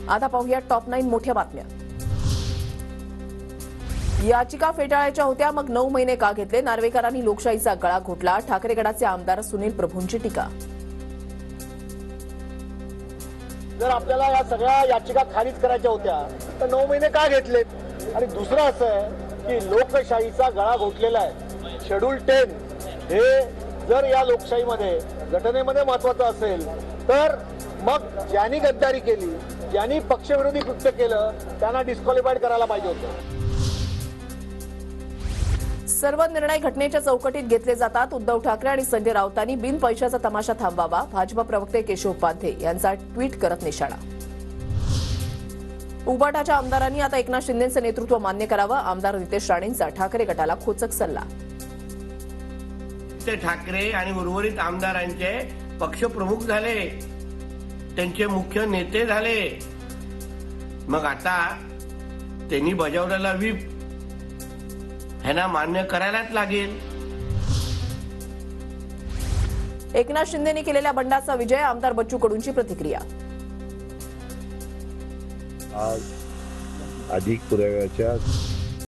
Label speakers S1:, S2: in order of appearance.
S1: आता पाहूया टॉप 9 मोठ्या बातम्या। याचिका फेटाळायच्या होत्या, मग 9 महिने का घेतले? नार्वेकरांनी लोकशाहीचा गळा घोटला। ठाकरे गटाचे आमदार सुनील प्रभूंची टीका।
S2: जर आपल्याला या सगळ्या याचिका खारिज करायच्या होत्या तर 9 महिने का घेतलेत? आणि दुसरं असं आहे की लोकशाहीचा गळा घोटलेला आहे। शेड्यूल 10 हे जर या लोकशाहीमध्ये घटनेमध्ये महत्वाचं असेल तर मग ज्यांनी गद्दारी केली, ज्यांनी पक्षविरोधी कृत्य केलं त्यांना डिस्क्वालिफाईड करायला पाहिजे होतं।
S1: सर्व निर्णय घटनेच्या चौकटीत घेतले जातात। उद्धव ठाकरे आणि संजय राऊतांनी बिन पैशाचा तमाशा थांबवावा। भाजपा प्रवक्ते केशव उपाध्ये यांचा ट्विट करत निशाणा। उबाटाच्या आमदारांनी आता एकनाथ शिंदेंचं नेतृत्व मान्य करावं। आमदार नितेश राणेंचा ठाकरे गटाला खोचक सल्ला।
S3: ठाकरे आणि उर्वरित आमदारांचे पक्षप्रमुख झाले, त्यांचे मुख्य नेते झाले, मग आता त्यांनी बजावलेला व्हीप ह्यांना मान्य करायलाच लागेल।
S1: एकनाथ शिंदेंनी केलेल्या बंडाचा विजय। आमदार बच्चू कडूंची प्रतिक्रिया।
S4: आज अधिक पुराव्याच्या